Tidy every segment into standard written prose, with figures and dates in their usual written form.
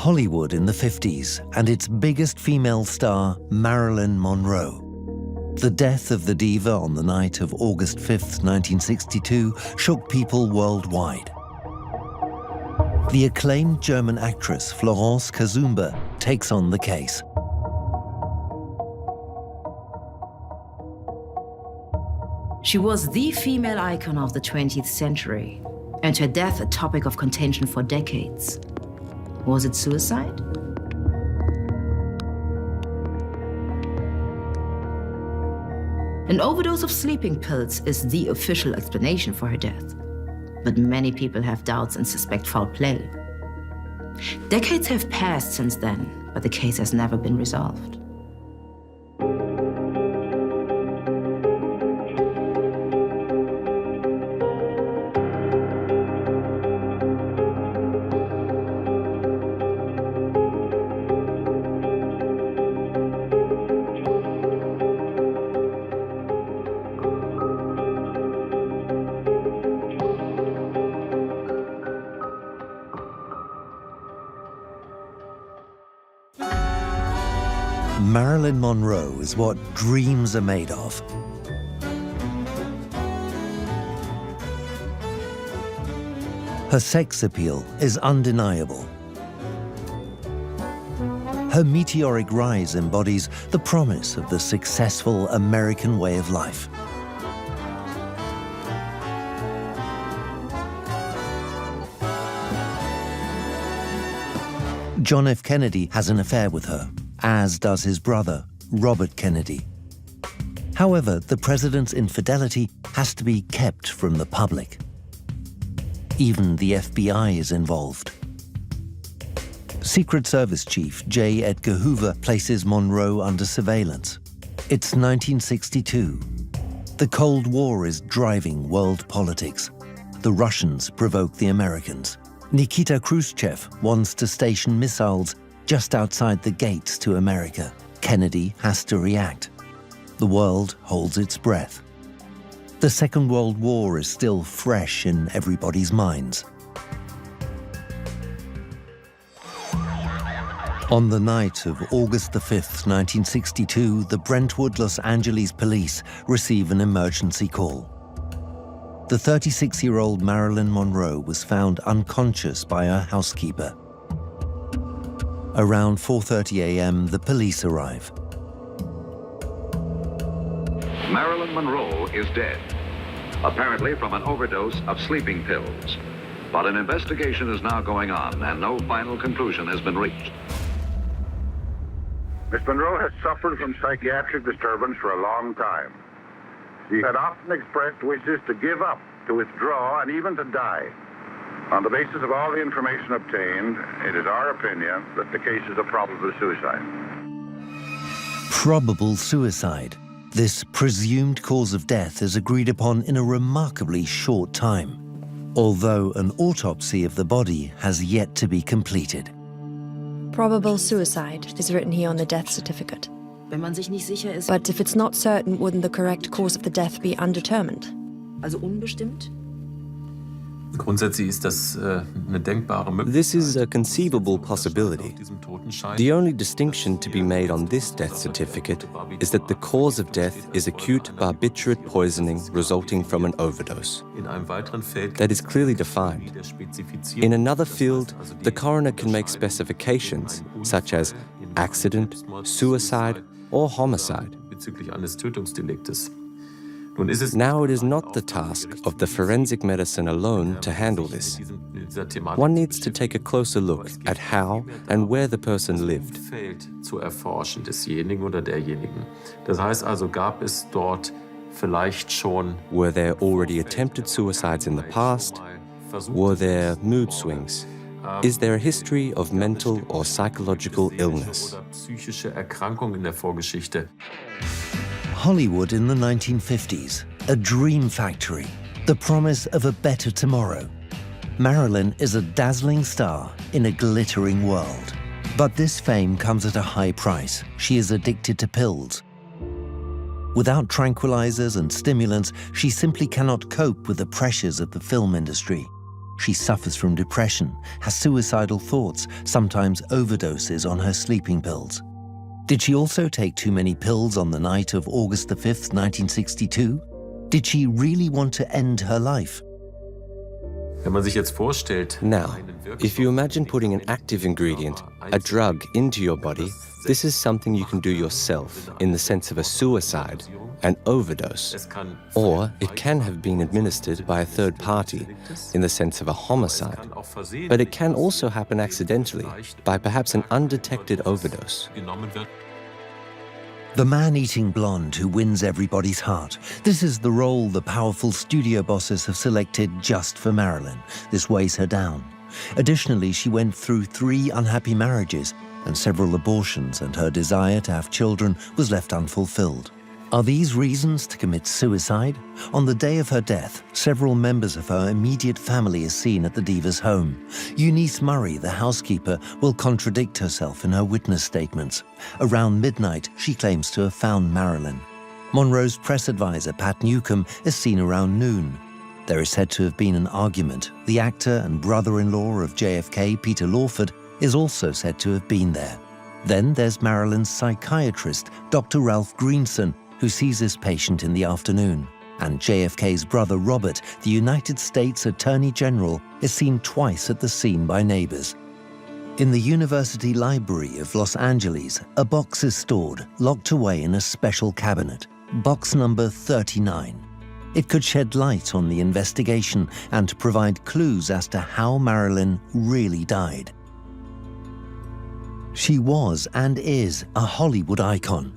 Hollywood in the 50s and its biggest female star, Marilyn Monroe. The death of the diva on the night of August 5th, 1962, shook people worldwide. The acclaimed German actress Florence Kazumba takes on the case. She was the female icon of the 20th century, and her death a topic of contention for decades. Was it suicide? An overdose of sleeping pills is the official explanation for her death. But many people have doubts and suspect foul play. Decades have passed since then, but the case has never been resolved. Marilyn Monroe is what dreams are made of. Her sex appeal is undeniable. Her meteoric rise embodies the promise of the successful American way of life. John F. Kennedy has an affair with her, as does his brother, Robert Kennedy. However, the president's infidelity has to be kept from the public. Even the FBI is involved. Secret Service Chief J. Edgar Hoover places Monroe under surveillance. It's 1962. The Cold War is driving world politics. The Russians provoke the Americans. Nikita Khrushchev wants to station missiles just outside the gates to America. Kennedy has to react. The world holds its breath. The Second World War is still fresh in everybody's minds. On the night of August the 5th, 1962, the Brentwood, Los Angeles police receive an emergency call. The 36-year-old Marilyn Monroe was found unconscious by her housekeeper. Around 4:30 a.m., the police arrive. Marilyn Monroe is dead, apparently from an overdose of sleeping pills. But an investigation is now going on, and no final conclusion has been reached. Miss Monroe has suffered from psychiatric disturbance for a long time. She had often expressed wishes to give up, to withdraw, and even to die. On the basis of all the information obtained, it is our opinion that the case is a probable suicide. Probable suicide. This presumed cause of death is agreed upon in a remarkably short time, although an autopsy of the body has yet to be completed. Probable suicide is written here on the death certificate. Wenn man sich nicht sicher ist, But if it's not certain, wouldn't the correct cause of the death be undetermined? also unbestimmt? This is a conceivable possibility. The only distinction to be made on this death certificate is that the cause of death is acute barbiturate poisoning resulting from an overdose. That is clearly defined. In another field, the coroner can make specifications such as accident, suicide, or homicide. Now it is not the task of the forensic medicine alone to handle this. One needs to take a closer look at how and where the person lived. Were there already attempted suicides in the past? Were there mood swings? Is there a history of mental or psychological illness? Hollywood in the 1950s, a dream factory, the promise of a better tomorrow. Marilyn is a dazzling star in a glittering world. But this fame comes at a high price. She is addicted to pills. Without tranquilizers and stimulants, she simply cannot cope with the pressures of the film industry. She suffers from depression, has suicidal thoughts, sometimes overdoses on her sleeping pills. Did she also take too many pills on the night of August the 5th, 1962? Did she really want to end her life? Now, if you imagine putting an active ingredient, a drug, into your body, this is something you can do yourself in the sense of a suicide, an overdose. Or it can have been administered by a third party in the sense of a homicide. But it can also happen accidentally by perhaps an undetected overdose. The man-eating blonde who wins everybody's heart. This is the role the powerful studio bosses have selected just for Marilyn. This weighs her down. Additionally, she went through 3 unhappy marriages and several abortions, and her desire to have children was left unfulfilled. Are these reasons to commit suicide? On the day of her death, several members of her immediate family are seen at the diva's home. Eunice Murray, the housekeeper, will contradict herself in her witness statements. Around midnight, she claims to have found Marilyn. Monroe's press advisor, Pat Newcomb, is seen around noon. There is said to have been an argument. The actor and brother-in-law of JFK, Peter Lawford, is also said to have been there. Then there's Marilyn's psychiatrist, Dr. Ralph Greenson, who sees his patient in the afternoon. And JFK's brother Robert, the United States Attorney General, is seen twice at the scene by neighbors. In the University Library of Los Angeles, a box is stored, locked away in a special cabinet, box number 39. It could shed light on the investigation and provide clues as to how Marilyn really died. She was and is a Hollywood icon.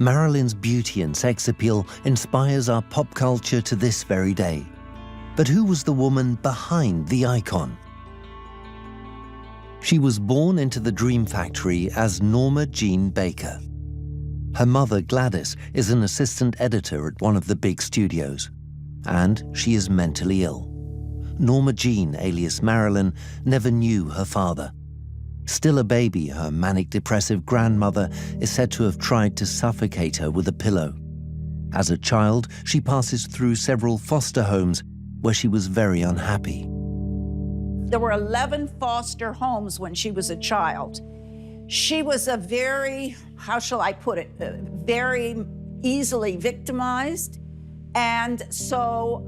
Marilyn's beauty and sex appeal inspires our pop culture to this very day. But who was the woman behind the icon? She was born into the Dream Factory as Norma Jean Baker. Her mother, Gladys, is an assistant editor at one of the big studios, and she is mentally ill. Norma Jean, alias Marilyn, never knew her father. Still a baby, her manic-depressive grandmother is said to have tried to suffocate her with a pillow. As a child, she passes through several foster homes where she was very unhappy. There were 11 foster homes when she was a child. She was a very, how shall I put it, very easily victimized. And so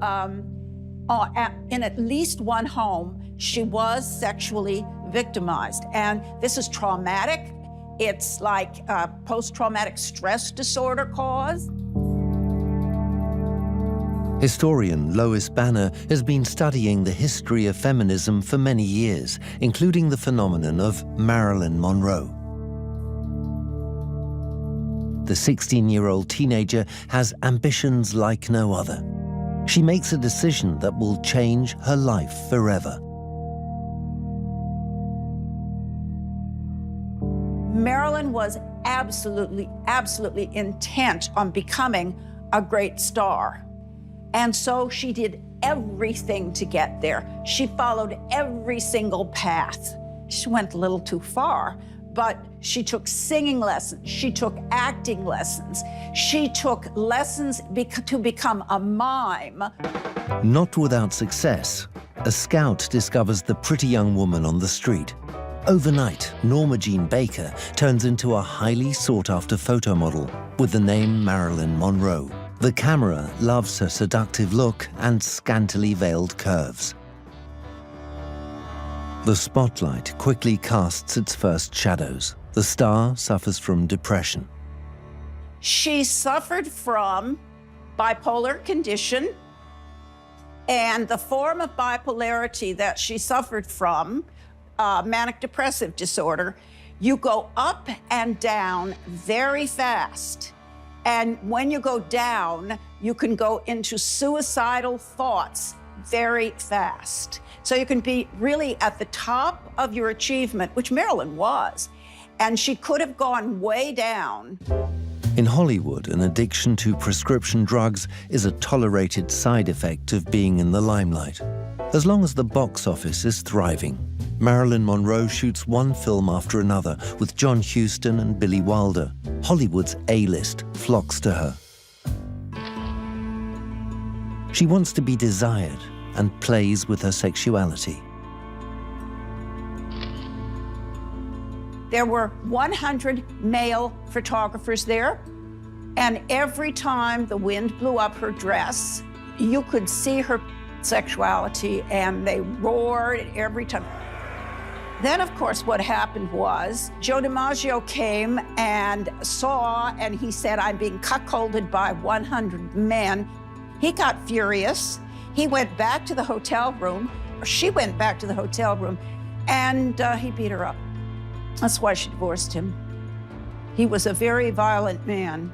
in at least one home, she was sexually victimized. And this is traumatic. It's like post-traumatic stress disorder cause. Historian Lois Banner has been studying the history of feminism for many years, including the phenomenon of Marilyn Monroe. The 16-year-old teenager has ambitions like no other. She makes a decision that will change her life forever. Marilyn was absolutely intent on becoming a great star. And so she did everything to get there. She followed every single path. She went a little too far, but she took singing lessons, she took acting lessons, she took lessons to become a mime. Not without success, a scout discovers the pretty young woman on the street. Overnight, Norma Jean Baker turns into a highly sought-after photo model with the name Marilyn Monroe. The camera loves her seductive look and scantily veiled curves. The spotlight quickly casts its first shadows. The star suffers from depression. She suffered from bipolar condition, and the form of bipolarity that she suffered from, manic depressive disorder, you go up and down very fast. And when you go down, you can go into suicidal thoughts very fast. So you can be really at the top of your achievement, which Marilyn was, and she could have gone way down. In Hollywood, an addiction to prescription drugs is a tolerated side effect of being in the limelight, as long as the box office is thriving. Marilyn Monroe shoots one film after another with John Huston and Billy Wilder. Hollywood's A-list flocks to her. She wants to be desired, and plays with her sexuality. There were 100 male photographers there, and every time the wind blew up her dress, you could see her sexuality, and they roared every time. Then, of course, what happened was Joe DiMaggio came and saw, and he said, "I'm being cuckolded by 100 men." He got furious. He went back to the hotel room, or she went back to the hotel room, and he beat her up. That's why she divorced him. He was a very violent man.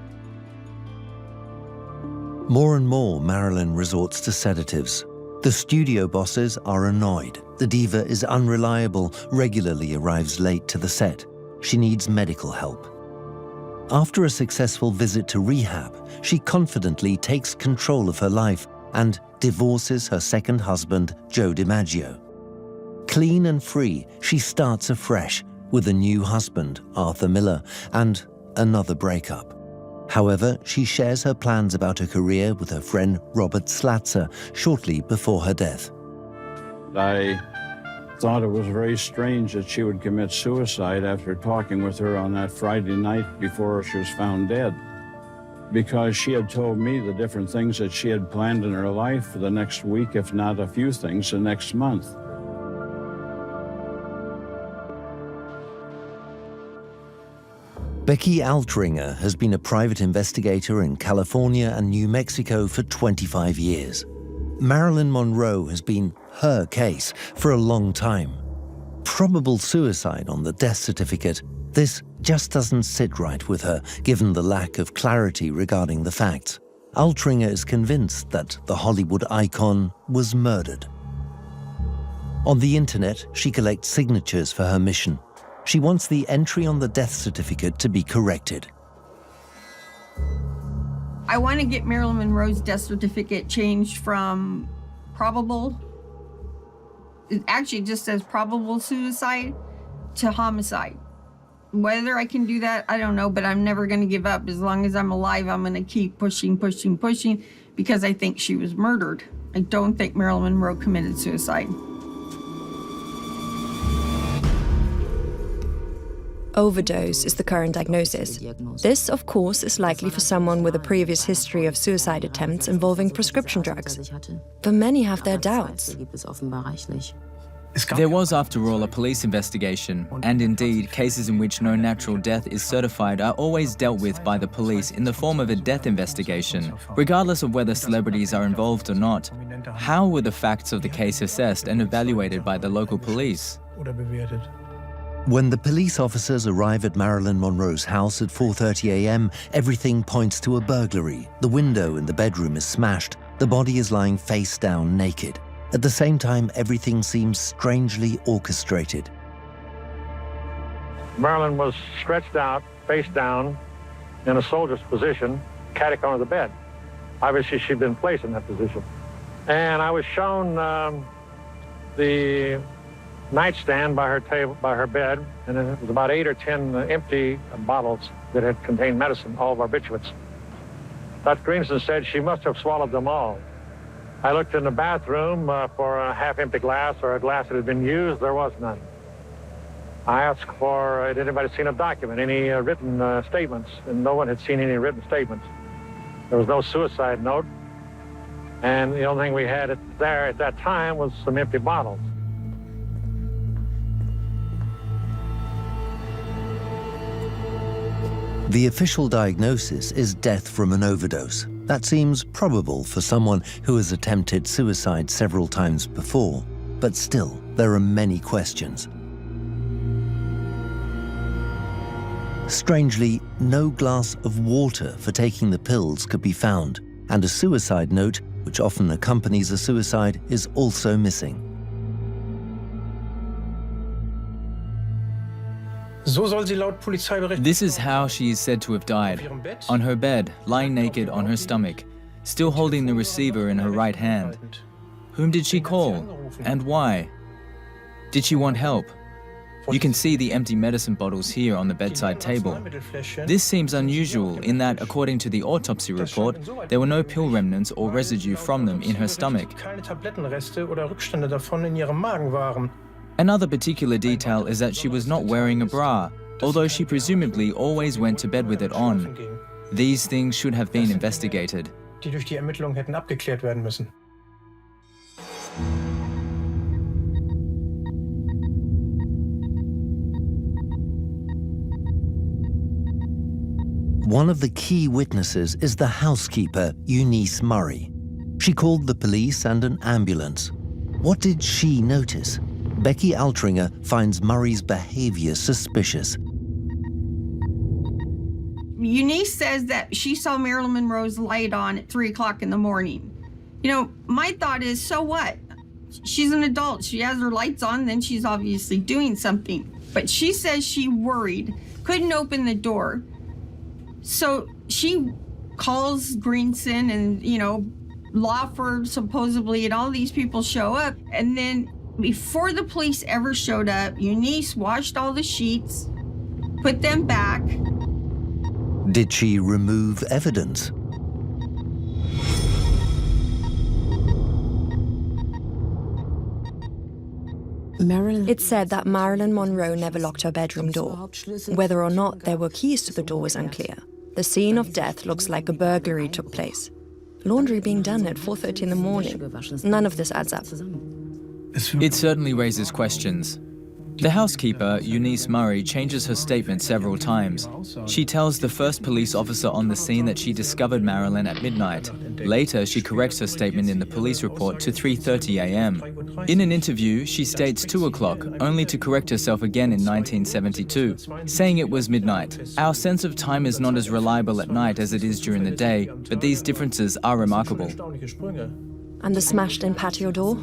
More and more, Marilyn resorts to sedatives. The studio bosses are annoyed. The diva is unreliable, regularly arrives late to the set. She needs medical help. After a successful visit to rehab, she confidently takes control of her life and divorces her second husband, Joe DiMaggio. Clean and free, she starts afresh with a new husband, Arthur Miller, and another breakup. However, she shares her plans about her career with her friend Robert Slatzer shortly before her death. I thought it was very strange that she would commit suicide after talking with her on that Friday night before she was found dead, because she had told me the different things that she had planned in her life for the next week, if not a few things the next month. Becky Altringer has been a private investigator in California and New Mexico for 25 years. Marilyn Monroe has been her case for a long time. Probable suicide on the death certificate, this just doesn't sit right with her, given the lack of clarity regarding the facts. Altringer is convinced that the Hollywood icon was murdered. On the internet, she collects signatures for her mission. She wants the entry on the death certificate to be corrected. I want to get Marilyn Monroe's death certificate changed from probable, it actually just says probable suicide, to homicide. Whether I can do that, I don't know, but I'm never going to give up. As long as I'm alive, I'm going to keep pushing, because I think she was murdered. I don't think Marilyn Monroe committed suicide. Overdose is the current diagnosis. This, of course, is likely for someone with a previous history of suicide attempts involving prescription drugs. But many have their doubts. There was, after all, a police investigation, and indeed, cases in which no natural death is certified are always dealt with by the police in the form of a death investigation, regardless of whether celebrities are involved or not. How were the facts of the case assessed and evaluated by the local police? When the police officers arrive at Marilyn Monroe's house at 4:30 a.m., everything points to a burglary. The window in the bedroom is smashed. The body is lying face down, naked. At the same time, everything seems strangely orchestrated. Marilyn was stretched out, face down, in a soldier's position, catty-corner of the bed. Obviously, she'd been placed in that position. And I was shown the nightstand by her table, by her bed, and it was about 8 or 10 empty bottles that had contained medicine, all barbiturates. Dr. Greenson said she must have swallowed them all. I looked in the bathroom for a half-empty glass or a glass that had been used. There was none. I asked for, had anybody seen a document, any written statements, and no one had seen any written statements. There was no suicide note, and the only thing we had there at that time was some empty bottles. The official diagnosis is death from an overdose. That seems probable for someone who has attempted suicide several times before, but still, there are many questions. Strangely, no glass of water for taking the pills could be found, and a suicide note, which often accompanies a suicide, is also missing. This is how she is said to have died. On her bed, lying naked on her stomach, still holding the receiver in her right hand. Whom did she call? And why? Did she want help? You can see the empty medicine bottles here on the bedside table. This seems unusual in that, according to the autopsy report, there were no pill remnants or residue from them in her stomach. Another particular detail is that she was not wearing a bra, although she presumably always went to bed with it on. These things should have been investigated. One of the key witnesses is the housekeeper, Eunice Murray. She called the police and an ambulance. What did she notice? Becky Altringer finds Murray's behavior suspicious. Eunice says that she saw Marilyn Monroe's light on at 3 o'clock in the morning. You know, my thought is, so what? She's an adult. She has her lights on, then she's obviously doing something. But she says she worried, couldn't open the door. So she calls Greenson and, you know, law firm supposedly, and all these people show up. And then before the police ever showed up, Eunice washed all the sheets, put them back. Did she remove evidence? It's said that Marilyn Monroe never locked her bedroom door. Whether or not there were keys to the door is unclear. The scene of death looks like a burglary took place. Laundry being done at 4:30 in the morning. None of this adds up. It certainly raises questions. The housekeeper, Eunice Murray, changes her statement several times. She tells the first police officer on the scene that she discovered Marilyn at midnight. Later, she corrects her statement in the police report to 3:30 a.m. In an interview, she states 2 o'clock, only to correct herself again in 1972, saying it was midnight. Our sense of time is not as reliable at night as it is during the day, but these differences are remarkable. And the smashed-in patio door?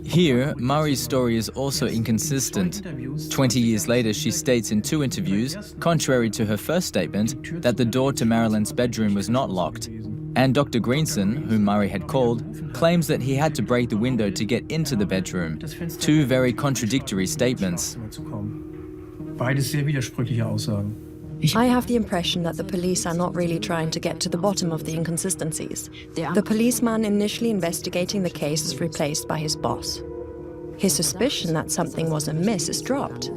Here, Murray's story is also inconsistent. 20 years later, she states in 2 interviews, contrary to her first statement, that the door to Marilyn's bedroom was not locked. And Dr. Greenson, whom Murray had called, claims that he had to break the window to get into the bedroom. 2 very contradictory statements. I have the impression that the police are not really trying to get to the bottom of the inconsistencies. The policeman initially investigating the case is replaced by his boss. His suspicion that something was amiss is dropped.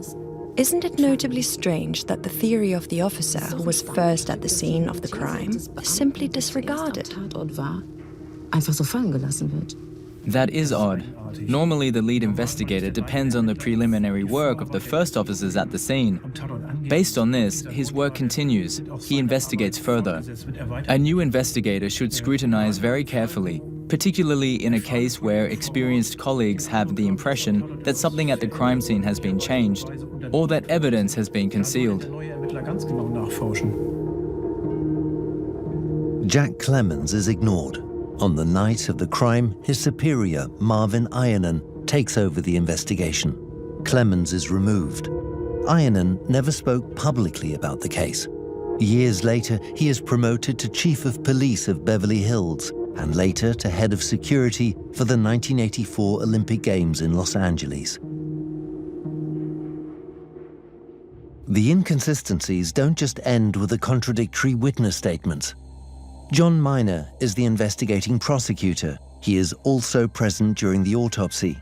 Isn't it notably strange that the theory of the officer who was first at the scene of the crime is simply disregarded? That is odd. Normally, the lead investigator depends on the preliminary work of the first officers at the scene. Based on this, his work continues. He investigates further. A new investigator should scrutinize very carefully, particularly in a case where experienced colleagues have the impression that something at the crime scene has been changed, or that evidence has been concealed. Jack Clemens is ignored. On the night of the crime, his superior, Marvin Iannone, takes over the investigation. Clemens is removed. Iannone never spoke publicly about the case. Years later, he is promoted to Chief of Police of Beverly Hills and later to Head of Security for the 1984 Olympic Games in Los Angeles. The inconsistencies don't just end with the contradictory witness statements. John Miner is the investigating prosecutor. He is also present during the autopsy.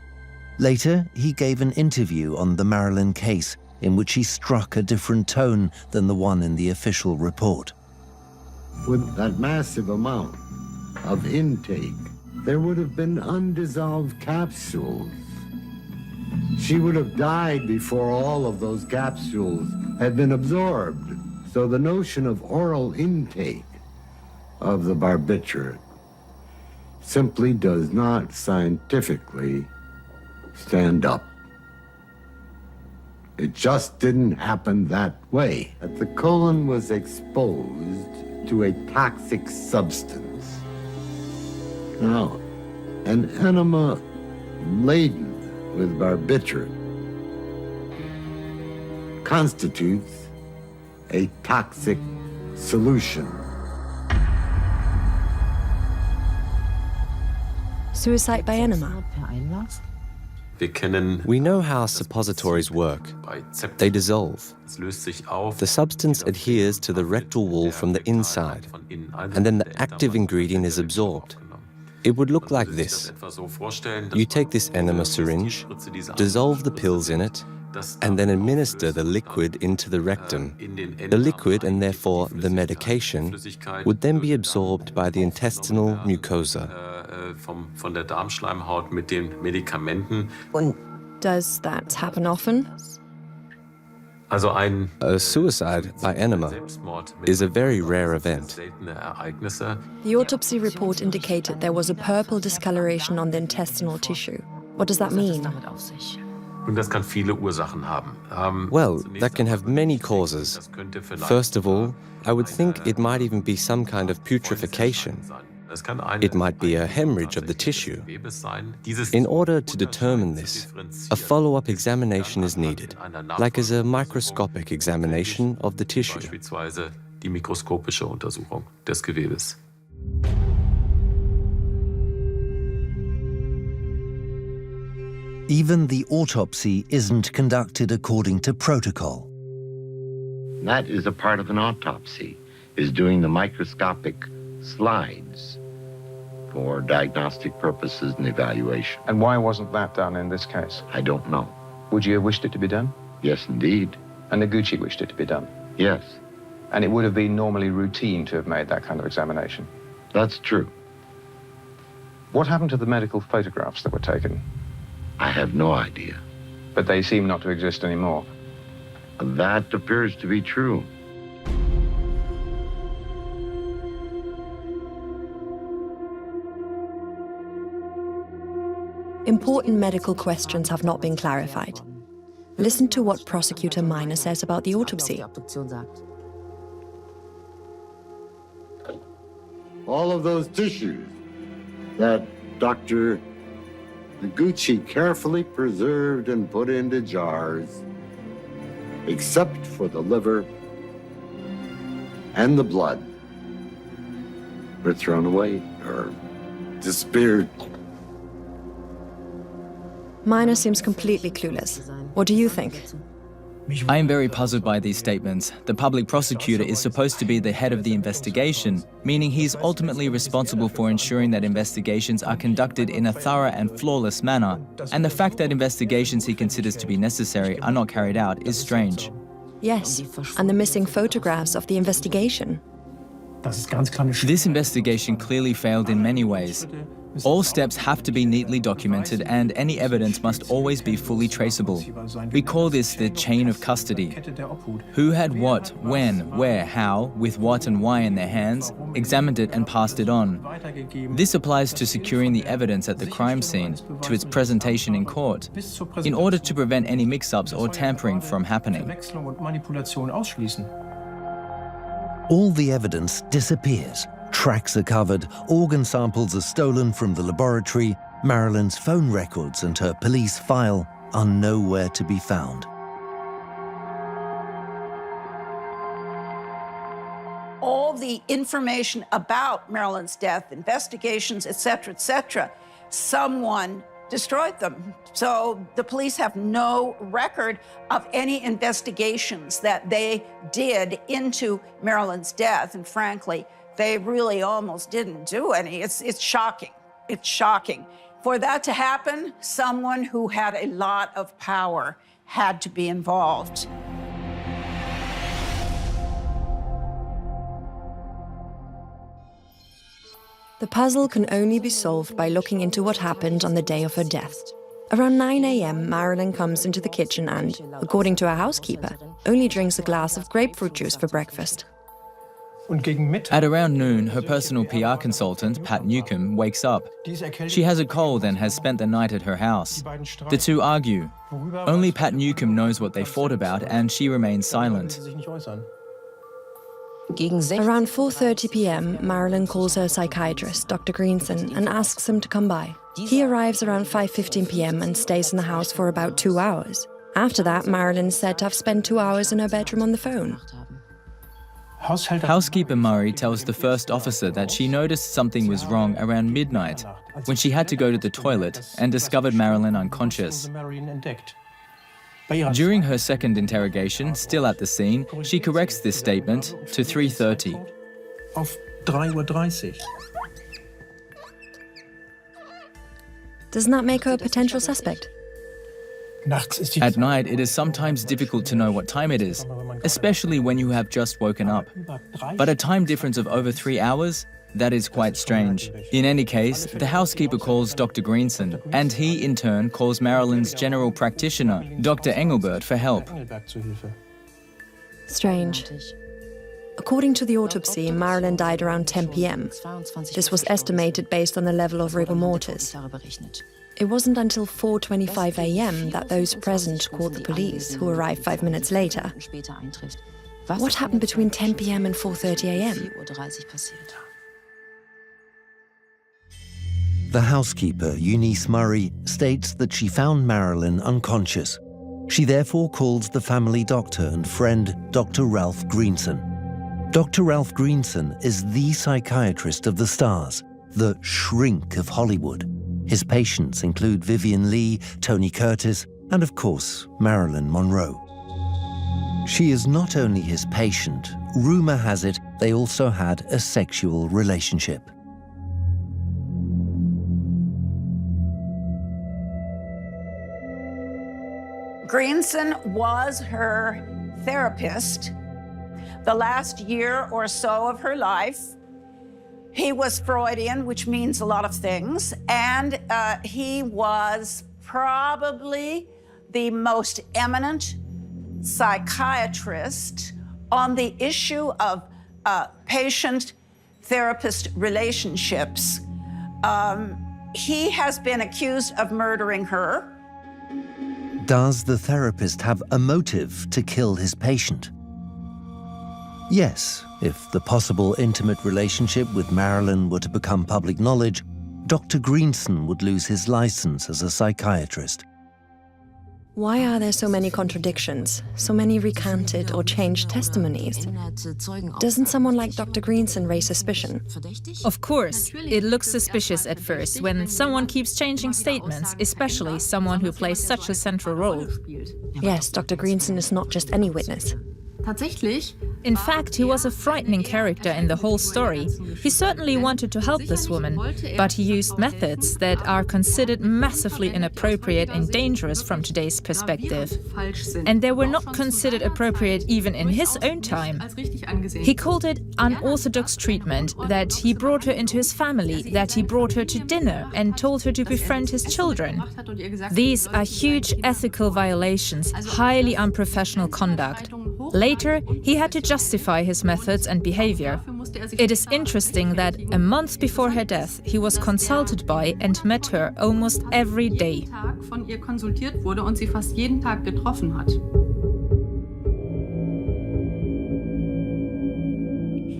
Later, he gave an interview on the Marilyn case in which he struck a different tone than the one in the official report. With that massive amount of intake, there would have been undissolved capsules. She would have died before all of those capsules had been absorbed. So the notion of oral intake of the barbiturate simply does not scientifically stand up. It just didn't happen that way. That the colon was exposed to a toxic substance. Now, an enema laden with barbiturate constitutes a toxic solution. Suicide by enema. We know how suppositories work. They dissolve. The substance adheres to the rectal wall from the inside, and then the active ingredient is absorbed. It would look like this. You take this enema syringe, dissolve the pills in it, and then administer the liquid into the rectum. The liquid, and therefore the medication, would then be absorbed by the intestinal mucosa. Does that happen often? A suicide by enema is a very rare event. The autopsy report indicated there was a purple discoloration on the intestinal tissue. What does that mean? Well, that can have many causes. First of all, I would think it might even be some kind of putrefaction. It might be a hemorrhage of the tissue. In order to determine this, a follow-up examination is needed, like as a microscopic examination of the tissue. Even the autopsy isn't conducted according to protocol. That is a part of an autopsy, is doing the microscopic slides for diagnostic purposes and evaluation. And why wasn't that done in this case? I don't know. Would you have wished it to be done? Yes, indeed. And Noguchi wished it to be done? Yes. And it would have been normally routine to have made that kind of examination? That's true. What happened to the medical photographs that were taken? I have no idea. But they seem not to exist anymore. That appears to be true. Important medical questions have not been clarified. Listen to what Prosecutor Miner says about the autopsy. All of those tissues that Dr. Noguchi carefully preserved and put into jars, except for the liver and the blood, were thrown away or disappeared. Miner seems completely clueless. What do you think? I am very puzzled by these statements. The public prosecutor is supposed to be the head of the investigation, meaning he is ultimately responsible for ensuring that investigations are conducted in a thorough and flawless manner. And the fact that investigations he considers to be necessary are not carried out is strange. Yes, and the missing photographs of the investigation. This investigation clearly failed in many ways. All steps have to be neatly documented, and any evidence must always be fully traceable. We call this the chain of custody. Who had what, when, where, how, with what and why in their hands, examined it and passed it on. This applies to securing the evidence at the crime scene, to its presentation in court, in order to prevent any mix-ups or tampering from happening. All the evidence disappears. Tracks are covered, organ samples are stolen from the laboratory, Marilyn's phone records and her police file are nowhere to be found. All the information about Marilyn's death, investigations, etc., someone destroyed them. So the police have no record of any investigations that they did into Marilyn's death, and frankly, they really almost didn't do any. It's shocking. It's shocking. For that to happen, someone who had a lot of power had to be involved. The puzzle can only be solved by looking into what happened on the day of her death. Around 9 a.m., Marilyn comes into the kitchen and, according to her housekeeper, only drinks a glass of grapefruit juice for breakfast. At around noon, her personal PR consultant, Pat Newcomb, wakes up. She has a cold and has spent the night at her house. The two argue. Only Pat Newcomb knows what they fought about, and she remains silent. Around 4:30 p.m., Marilyn calls her psychiatrist, Dr. Greenson, and asks him to come by. He arrives around 5:15 p.m. and stays in the house for about 2 hours. After that, Marilyn is said to have spent 2 hours in her bedroom on the phone. Housekeeper Murray tells the first officer that she noticed something was wrong around midnight when she had to go to the toilet and discovered Marilyn unconscious. During her second interrogation, still at the scene, she corrects this statement to 3:30. Doesn't that make her a potential suspect? At night, it is sometimes difficult to know what time it is, especially when you have just woken up. But a time difference of over 3 hours? That is quite strange. In any case, the housekeeper calls Dr. Greenson, and he in turn calls Marilyn's general practitioner, Dr. Engelbert, for help. Strange. According to the autopsy, Marilyn died around 10 p.m. This was estimated based on the level of rigor mortis. It wasn't until 4:25 a.m. that those present called the police, who arrived 5 minutes later. What happened between 10 p.m. and 4:30 a.m.? The housekeeper, Eunice Murray, states that she found Marilyn unconscious. She therefore calls the family doctor and friend, Dr. Ralph Greenson. Dr. Ralph Greenson is the psychiatrist of the stars, the shrink of Hollywood. His patients include Vivian Leigh, Tony Curtis, and of course, Marilyn Monroe. She is not only his patient, rumor has it they also had a sexual relationship. Greenson was her therapist the last year or so of her life. He was Freudian, which means a lot of things, and he was probably the most eminent psychiatrist on the issue of patient-therapist relationships. He has been accused of murdering her. Does the therapist have a motive to kill his patient? Yes, if the possible intimate relationship with Marilyn were to become public knowledge, Dr. Greenson would lose his license as a psychiatrist. Why are there so many contradictions, so many recanted or changed testimonies? Doesn't someone like Dr. Greenson raise suspicion? Of course, it looks suspicious at first when someone keeps changing statements, especially someone who plays such a central role. Yes, Dr. Greenson is not just any witness. In fact, he was a frightening character in the whole story. He certainly wanted to help this woman, but he used methods that are considered massively inappropriate and dangerous from today's perspective. And they were not considered appropriate even in his own time. He called it unorthodox treatment, that he brought her into his family, that he brought her to dinner and told her to befriend his children. These are huge ethical violations, highly unprofessional conduct. Later, he had to justify his methods and behavior. It is interesting that a month before her death, he was consulted by and met her almost every day.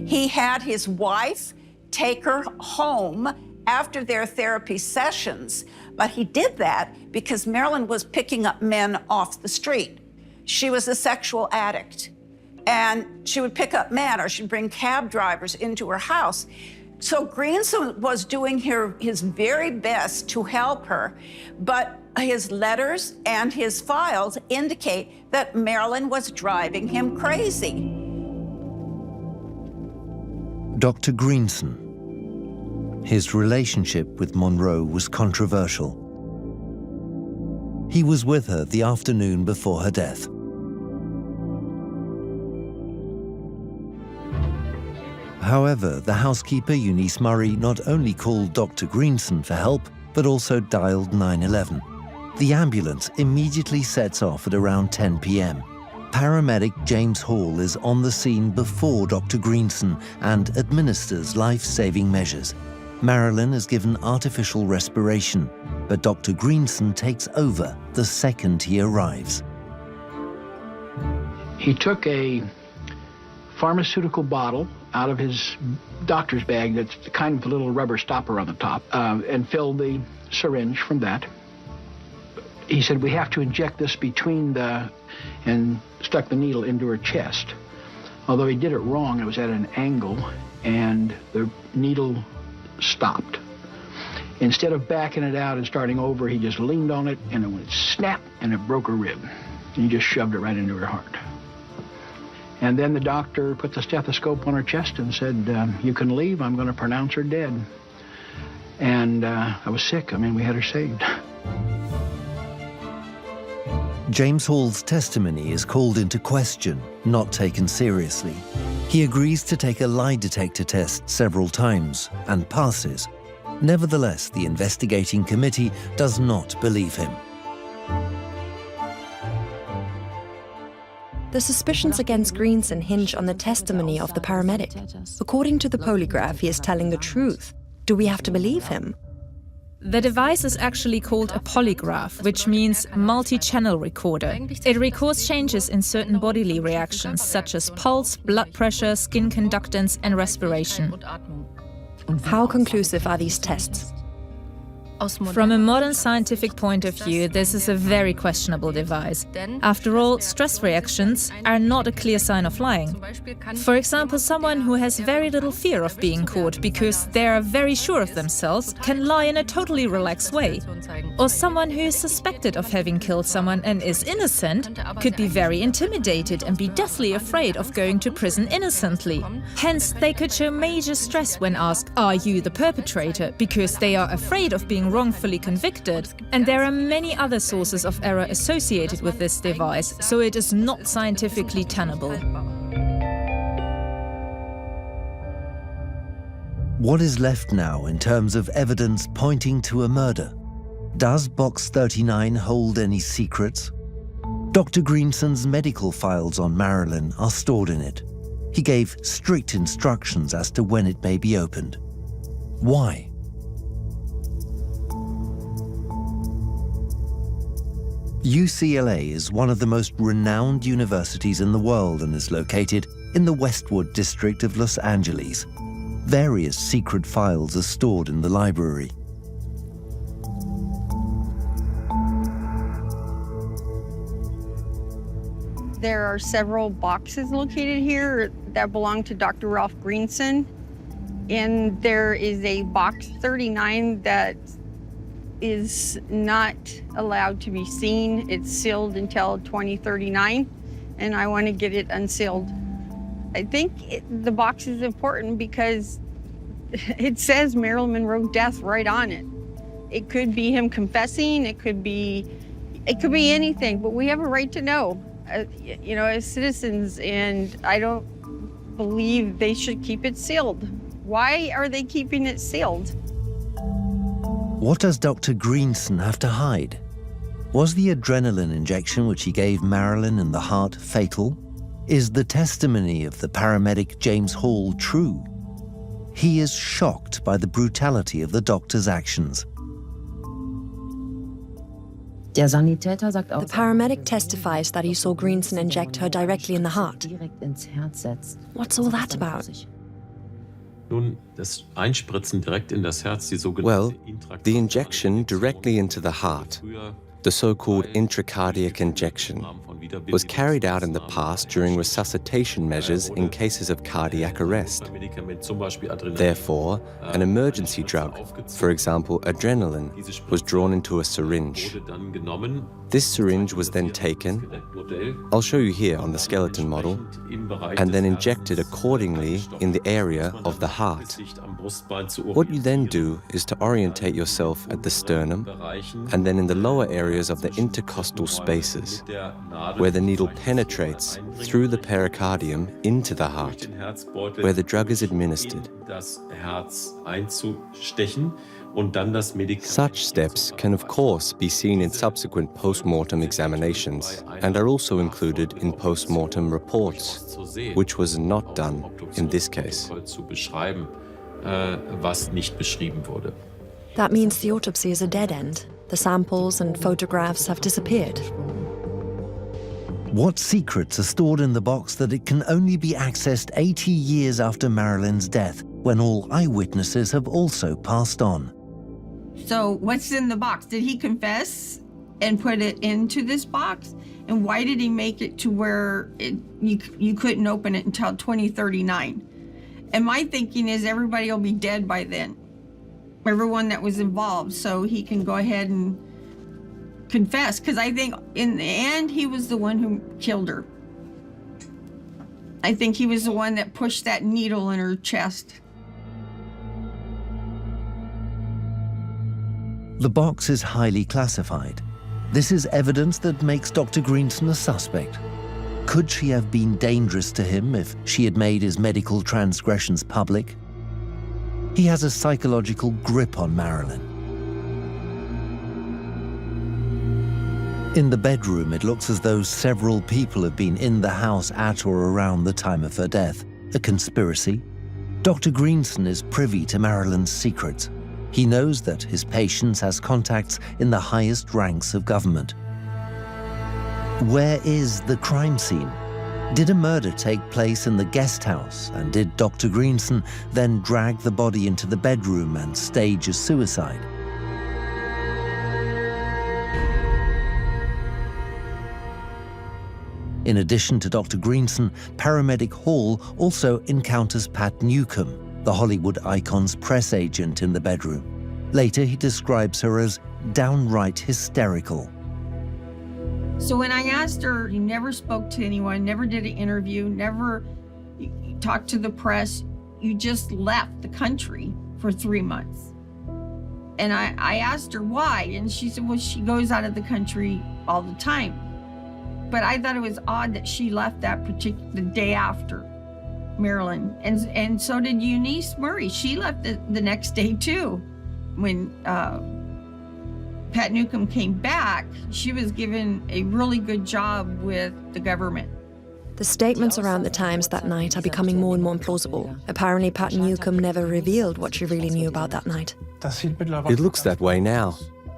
He had his wife take her home after their therapy sessions, but he did that because Marilyn was picking up men off the street. She was a sexual addict, and she would pick up men, or she'd bring cab drivers into her house. So Greenson was doing his very best to help her, but his letters and his files indicate that Marilyn was driving him crazy. Dr. Greenson. His relationship with Monroe was controversial. He was with her the afternoon before her death. However, the housekeeper, Eunice Murray, not only called Dr. Greenson for help, but also dialed 911. The ambulance immediately sets off at around 10 p.m. Paramedic James Hall is on the scene before Dr. Greenson and administers life-saving measures. Marilyn is given artificial respiration, but Dr. Greenson takes over the second he arrives. He took a pharmaceutical bottle out of his doctor's bag that's kind of a little rubber stopper on the top, and filled the syringe from that. He said, "We have to inject this between and stuck the needle into her chest. Although he did it wrong, it was at an angle, and the needle stopped. Instead of backing it out and starting over, he just leaned on it, and it went snap, and it broke her rib. And he just shoved it right into her heart. And then the doctor put the stethoscope on her chest and said, you can leave, I'm going to pronounce her dead. And I was sick. I mean, we had her saved. James Hall's testimony is called into question, not taken seriously. He agrees to take a lie detector test several times and passes. Nevertheless, the investigating committee does not believe him. The suspicions against Greenson hinge on the testimony of the paramedic. According to the polygraph, he is telling the truth. Do we have to believe him? The device is actually called a polygraph, which means multi-channel recorder. It records changes in certain bodily reactions, such as pulse, blood pressure, skin conductance, and respiration. How conclusive are these tests? From a modern scientific point of view, this is a very questionable device. After all, stress reactions are not a clear sign of lying. For example, someone who has very little fear of being caught because they are very sure of themselves can lie in a totally relaxed way. Or someone who is suspected of having killed someone and is innocent could be very intimidated and be deathly afraid of going to prison innocently. Hence, they could show major stress when asked, "Are you the perpetrator?" because they are afraid of being wrongfully convicted. And there are many other sources of error associated with this device, so it is not scientifically tenable. What is left now in terms of evidence pointing to a murder? Does Box 39 hold any secrets? Dr. Greenson's medical files on Marilyn are stored in it. He gave strict instructions as to when it may be opened. Why? UCLA is one of the most renowned universities in the world and is located in the Westwood district of Los Angeles. Various secret files are stored in the library. There are several boxes located here that belong to Dr. Ralph Greenson. And there is a box 39 that is not allowed to be seen. It's sealed until 2039, and I want to get it unsealed. I think the box is important because it says Marilyn Monroe death right on it. It could be him confessing, it could be anything, but we have a right to know, as citizens, and I don't believe they should keep it sealed. Why are they keeping it sealed? What does Dr. Greenson have to hide? Was the adrenaline injection which he gave Marilyn in the heart fatal? Is the testimony of the paramedic James Hall true? He is shocked by the brutality of the doctor's actions. The paramedic testifies that he saw Greenson inject her directly in the heart. What's all that about? Well, the injection directly into the heart, the so-called intracardiac injection, was carried out in the past during resuscitation measures in cases of cardiac arrest. Therefore, an emergency drug, for example adrenaline, was drawn into a syringe. This syringe was then taken, I'll show you here on the skeleton model, and then injected accordingly in the area of the heart. What you then do is to orientate yourself at the sternum and then in the lower areas of the intercostal spaces, where the needle penetrates through the pericardium into the heart, where the drug is administered. Such steps can of course be seen in subsequent post-mortem examinations and are also included in post-mortem reports, which was not done in this case. That means the autopsy is a dead end. The samples and photographs have disappeared. What secrets are stored in the box that it can only be accessed 80 years after Marilyn's death, when all eyewitnesses have also passed on? So what's in the box? Did he confess? and put it into this box? And why did he make it to where you couldn't open it until 2039? And my thinking is everybody will be dead by then. Everyone that was involved, so he can go ahead and confess. Because I think in the end, he was the one who killed her. I think he was the one that pushed that needle in her chest. The box is highly classified. This is evidence that makes Dr. Greenson a suspect. Could she have been dangerous to him if she had made his medical transgressions public? He has a psychological grip on Marilyn. In the bedroom, it looks as though several people have been in the house at or around the time of her death. A conspiracy? Dr. Greenson is privy to Marilyn's secrets. He knows that his patient has contacts in the highest ranks of government. Where is the crime scene? Did a murder take place in the guest house, and did Dr. Greenson then drag the body into the bedroom and stage a suicide? In addition to Dr. Greenson, paramedic Hall also encounters Pat Newcomb, the Hollywood icon's press agent in the bedroom. Later, he describes her as downright hysterical. So when I asked her, you never spoke to anyone, never did an interview, never talked to the press, you just left the country for 3 months. And I asked her why, and she said, well, she goes out of the country all the time. But I thought it was odd that she left that the day after Marilyn. And so did Eunice Murray. She left the next day too. When Pat Newcomb came back, she was given a really good job with the government. The statements around the Times that night are becoming more and more implausible. Apparently, Pat Newcomb never revealed what she really knew about that night. It looks that way now.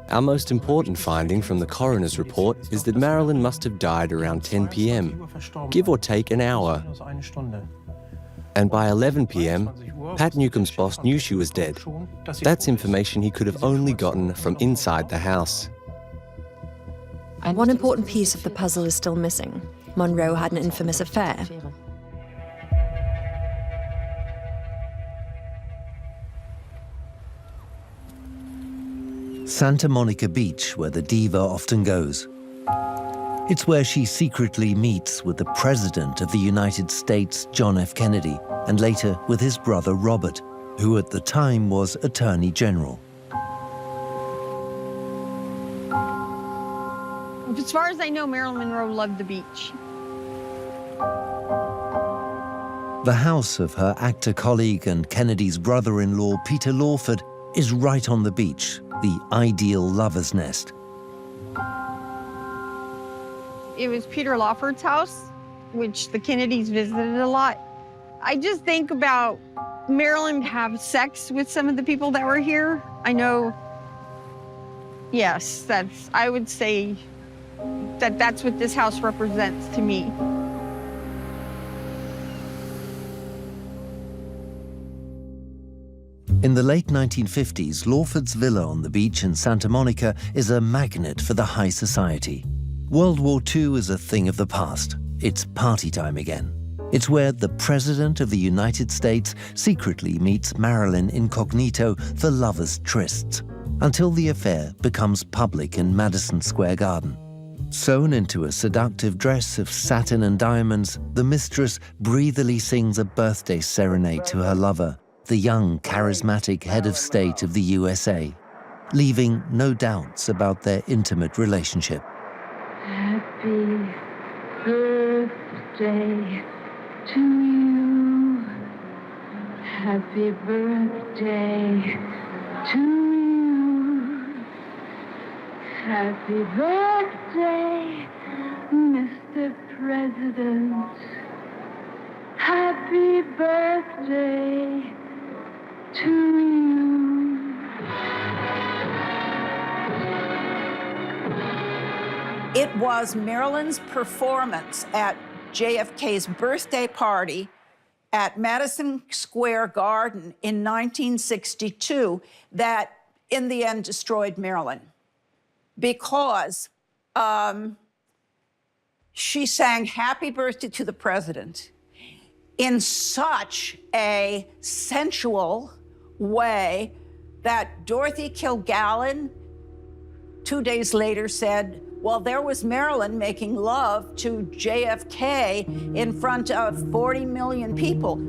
Our most important finding from the coroner's report is that Marilyn must have died around 10 p.m., give or take an hour. And by 11 p.m., Pat Newcomb's boss knew she was dead. That's information he could have only gotten from inside the house. One important piece of the puzzle is still missing. Monroe had an infamous affair. Santa Monica Beach, where the diva often goes. It's where she secretly meets with the President of the United States, John F. Kennedy, and later with his brother Robert, who at the time was Attorney General. As far as I know, Marilyn Monroe loved the beach. The house of her actor colleague and Kennedy's brother-in-law, Peter Lawford, is right on the beach, the ideal lover's nest. It was Peter Lawford's house, which the Kennedys visited a lot. I just think about Marilyn have sex with some of the people that were here. I know, yes, I would say that's what this house represents to me. In the late 1950s, Lawford's villa on the beach in Santa Monica is a magnet for the high society. World War II is a thing of the past. It's party time again. It's where the President of the United States secretly meets Marilyn incognito for lovers' trysts, until the affair becomes public in Madison Square Garden. Sewn into a seductive dress of satin and diamonds, the mistress breathily sings a birthday serenade to her lover, the young, charismatic head of state of the USA, leaving no doubts about their intimate relationship. Happy birthday to you. Happy birthday to you. Happy birthday, Mr. President. Happy birthday to you. It was Marilyn's performance at JFK's birthday party at Madison Square Garden in 1962 that, in the end, destroyed Marilyn. because she sang Happy Birthday to the President in such a sensual way that Dorothy Kilgallen 2 days later said, well, there was Marilyn making love to JFK in front of 40 million people.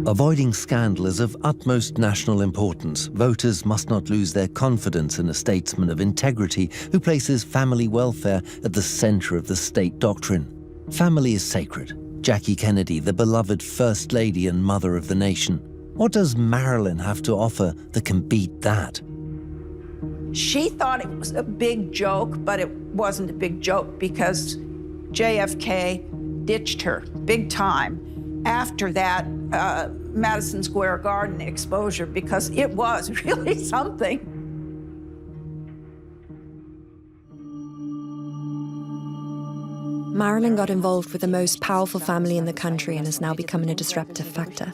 Avoiding scandal is of utmost national importance. Voters must not lose their confidence in a statesman of integrity who places family welfare at the center of the state doctrine. Family is sacred. Jackie Kennedy, the beloved First Lady and Mother of the Nation. What does Marilyn have to offer that can beat that? She thought it was a big joke, but it wasn't a big joke because JFK ditched her big time after that Madison Square Garden exposure, because it was really something. Marilyn got involved with the most powerful family in the country and is now becoming a disruptive factor.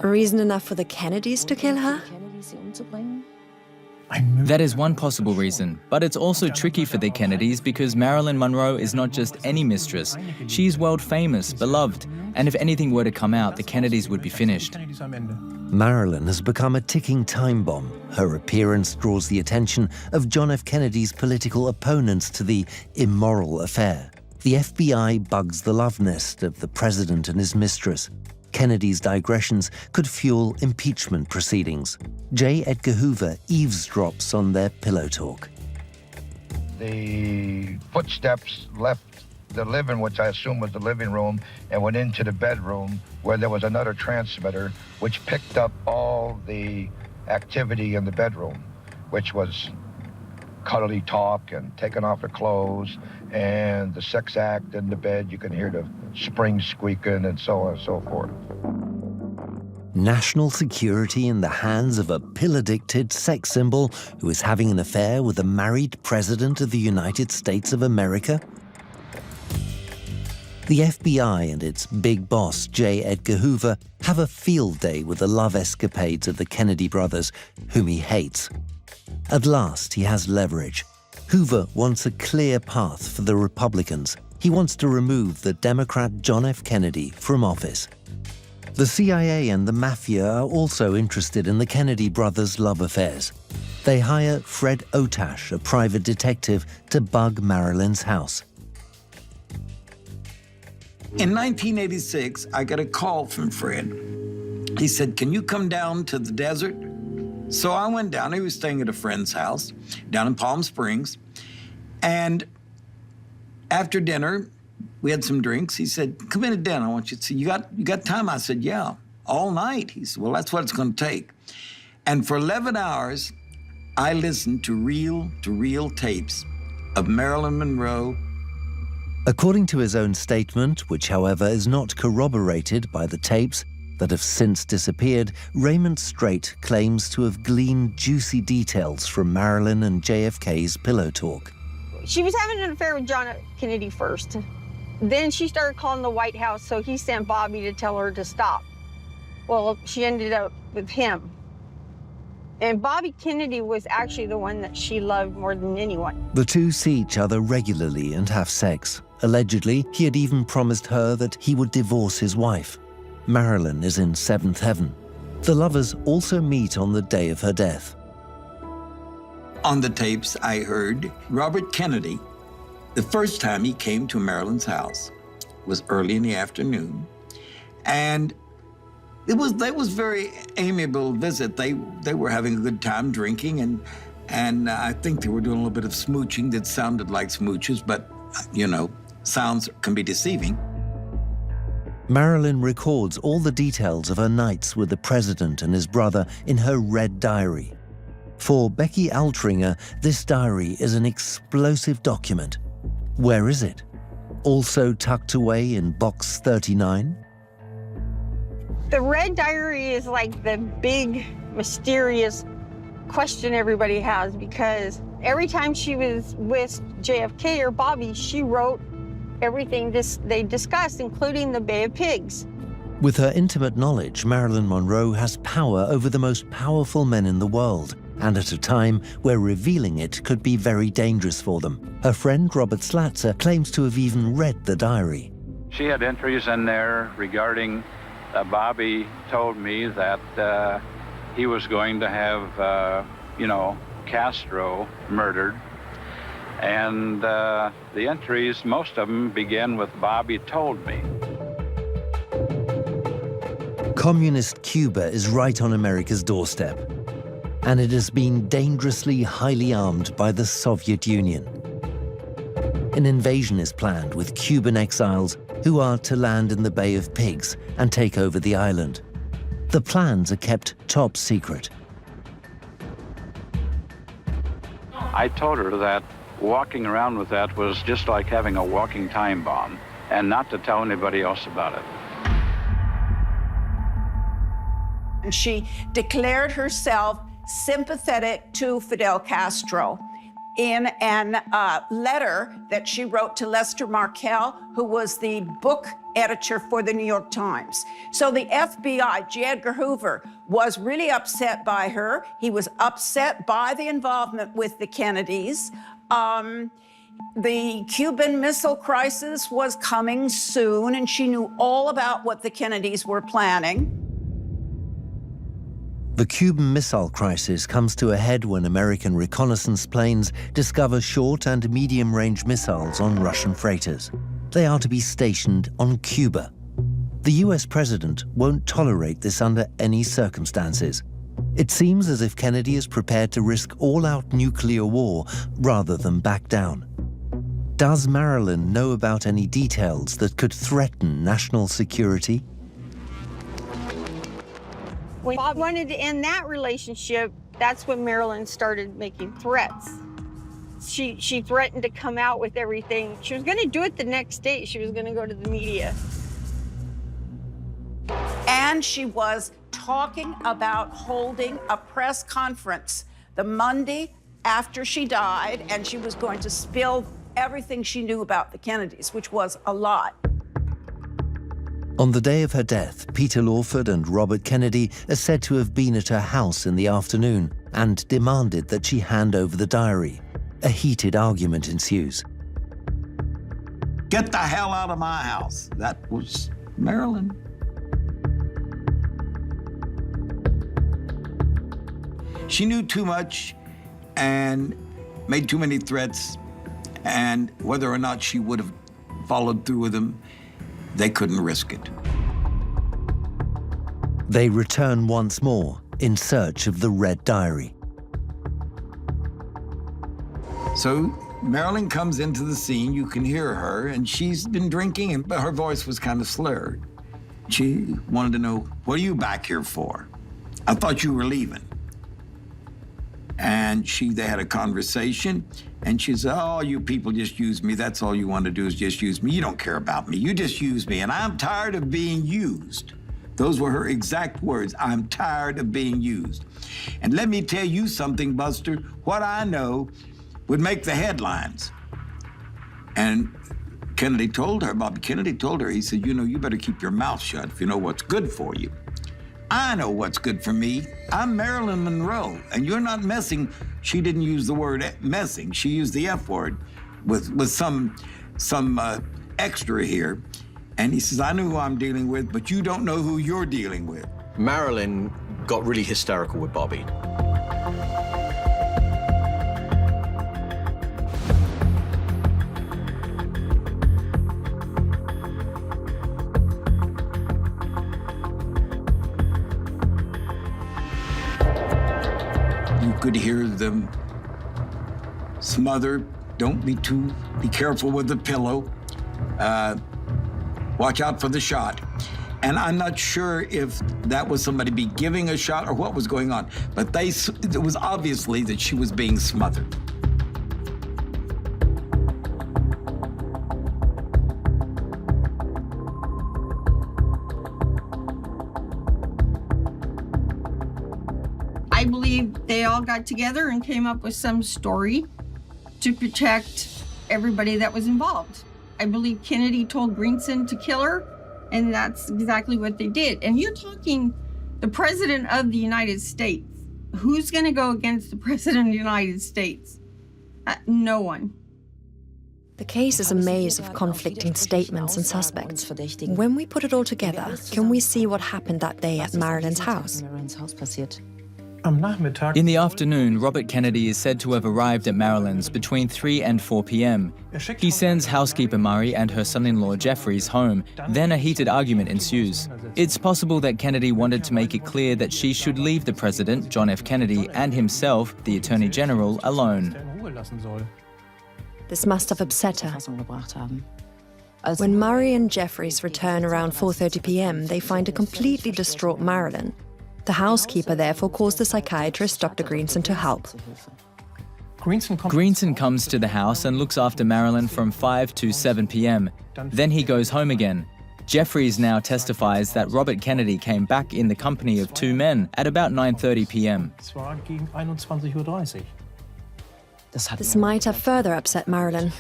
Reason enough for the Kennedys to kill her? That is one possible reason, but it's also tricky for the Kennedys because Marilyn Monroe is not just any mistress. She's world famous, beloved, and if anything were to come out, the Kennedys would be finished. Marilyn has become a ticking time bomb. Her appearance draws the attention of John F. Kennedy's political opponents to the immoral affair. The FBI bugs the love nest of the president and his mistress. Kennedy's digressions could fuel impeachment proceedings. J. Edgar Hoover eavesdrops on their pillow talk. The footsteps left the living, which I assume was the living room, and went into the bedroom where there was another transmitter which picked up all the activity in the bedroom, which was cuddly talk and taking off the clothes and the sex act in the bed. You can hear the springs squeaking and so on and so forth. National security in the hands of a pill-addicted sex symbol who is having an affair with a married president of the United States of America? The FBI and its big boss, J. Edgar Hoover, have a field day with the love escapades of the Kennedy brothers, whom he hates. At last, he has leverage. Hoover wants a clear path for the Republicans. He wants to remove the Democrat John F. Kennedy from office. The CIA and the Mafia are also interested in the Kennedy brothers' love affairs. They hire Fred Otash, a private detective, to bug Marilyn's house. In 1986, I got a call from Fred. He said, "Can you come down to the desert?" So I went down. He was staying at a friend's house down in Palm Springs. And after dinner, we had some drinks. He said, "Come in to dinner. I want you to see. You got time?" I said, "Yeah." "All night?" He said, "Well, that's what it's going to take." And for 11 hours, I listened to reel tapes of Marilyn Monroe. According to his own statement, which however is not corroborated by the tapes that have since disappeared, Raymond Straight claims to have gleaned juicy details from Marilyn and JFK's pillow talk. She was having an affair with John F. Kennedy first. Then she started calling the White House, so he sent Bobby to tell her to stop. Well, she ended up with him. And Bobby Kennedy was actually the one that she loved more than anyone. The two see each other regularly and have sex. Allegedly, he had even promised her that he would divorce his wife. Marilyn is in seventh heaven. The lovers also meet on the day of her death. On the tapes, I heard Robert Kennedy, the first time he came to Marilyn's house was early in the afternoon. And they was very amiable visit. They were having a good time drinking, and I think they were doing a little bit of smooching that sounded like smooches, but you know, sounds can be deceiving. Marilyn records all the details of her nights with the president and his brother in her red diary. For Becky Altringer, this diary is an explosive document. Where is it? Also tucked away in box 39? The red diary is like the big, mysterious question everybody has, because every time she was with JFK or Bobby, she wrote everything they discussed, including the Bay of Pigs. With her intimate knowledge, Marilyn Monroe has power over the most powerful men in the world and at a time where revealing it could be very dangerous for them. Her friend Robert Slatzer claims to have even read the diary. She had entries in there regarding Bobby told me that he was going to have, Castro murdered. And the entries, most of them begin with Bobby told me. Communist Cuba is right on America's doorstep, and it has been dangerously highly armed by the Soviet Union. An invasion is planned with Cuban exiles who are to land in the Bay of Pigs and take over the island. The plans are kept top secret. I told her that walking around with that was just like having a walking time bomb, and not to tell anybody else about it. And she declared herself sympathetic to Fidel Castro in an letter that she wrote to Lester Markell, who was the book editor for the New York Times. So the FBI, J. Edgar Hoover, was really upset by her. He was upset by the involvement with the Kennedys. The Cuban Missile Crisis was coming soon, and she knew all about what the Kennedys were planning. The Cuban Missile Crisis comes to a head when American reconnaissance planes discover short and medium-range missiles on Russian freighters. They are to be stationed on Cuba. The US president won't tolerate this under any circumstances. It seems as if Kennedy is prepared to risk all-out nuclear war rather than back down. Does Marilyn know about any details that could threaten national security? When Bob wanted to end that relationship, that's when Marilyn started making threats. She threatened to come out with everything. She was going to do it the next day. She was going to go to the media. And she was talking about holding a press conference the Monday after she died, and she was going to spill everything she knew about the Kennedys, which was a lot. On the day of her death, Peter Lawford and Robert Kennedy are said to have been at her house in the afternoon and demanded that she hand over the diary. A heated argument ensues. Get the hell out of my house. That was Marilyn. She knew too much and made too many threats, and whether or not she would have followed through with them, they couldn't risk it. They return once more in search of the red diary. So Marilyn comes into the scene, you can hear her, and she's been drinking, but her voice was kind of slurred. She wanted to know, what are you back here for? I thought you were leaving. And they had a conversation, and she said, oh, you people just use me. That's all you want to do is just use me. You don't care about me. You just use me, and I'm tired of being used. Those were her exact words. I'm tired of being used. And let me tell you something, Buster. What I know would make the headlines. And Bobby Kennedy told her, he said, you better keep your mouth shut if you know what's good for you. I know what's good for me. I'm Marilyn Monroe, and you're not messing. She didn't use the word messing. She used the F word with some extra here. And he says, I know who I'm dealing with, but you don't know who you're dealing with. Marilyn got really hysterical with Bobby. You could hear them smother. Be careful with the pillow. Watch out for the shot. And I'm not sure if that was somebody be giving a shot or what was going on, but it was obviously that she was being smothered. I believe they all got together and came up with some story to protect everybody that was involved. I believe Kennedy told Greenson to kill her, and that's exactly what they did. And you're talking the President of the United States. Who's going to go against the President of the United States? No one. The case is a maze of conflicting statements and suspects. When we put it all together, can we see what happened that day at Marilyn's house? In the afternoon, Robert Kennedy is said to have arrived at Marilyn's between 3 and 4 p.m. He sends housekeeper Murray and her son-in-law Jeffries home. Then a heated argument ensues. It's possible that Kennedy wanted to make it clear that she should leave the president, John F. Kennedy, and himself, the Attorney General, alone. This must have upset her. When Murray and Jeffries return around 4:30 p.m., they find a completely distraught Marilyn. The housekeeper therefore calls the psychiatrist, Dr. Greenson, to help. Greenson comes to the house and looks after Marilyn from 5 to 7 p.m. Then he goes home again. Jeffries now testifies that Robert Kennedy came back in the company of 2 men at about 9:30 p.m. This might have further upset Marilyn.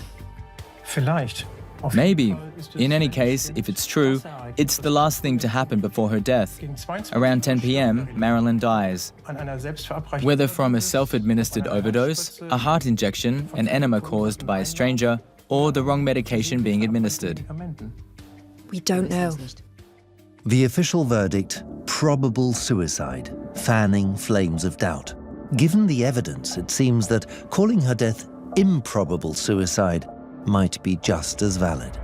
Maybe. In any case, if it's true, it's the last thing to happen before her death. Around 10 p.m., Marilyn dies. Whether from a self-administered overdose, a heart injection, an enema caused by a stranger, or the wrong medication being administered. We don't know. The official verdict, probable suicide, fanning flames of doubt. Given the evidence, it seems that calling her death improbable suicide might be just as valid.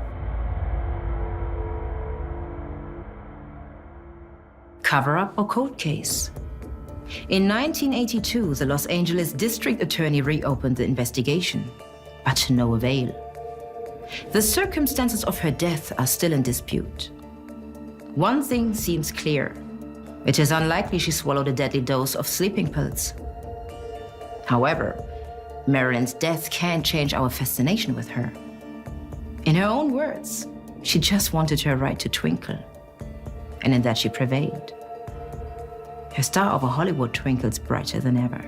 Cover-up or cold case? In 1982, the Los Angeles District Attorney reopened the investigation, but to no avail. The circumstances of her death are still in dispute. One thing seems clear. It is unlikely she swallowed a deadly dose of sleeping pills. However, Marilyn's death can change our fascination with her. In her own words, she just wanted her right to twinkle. And in that she prevailed. Her star over Hollywood twinkles brighter than ever.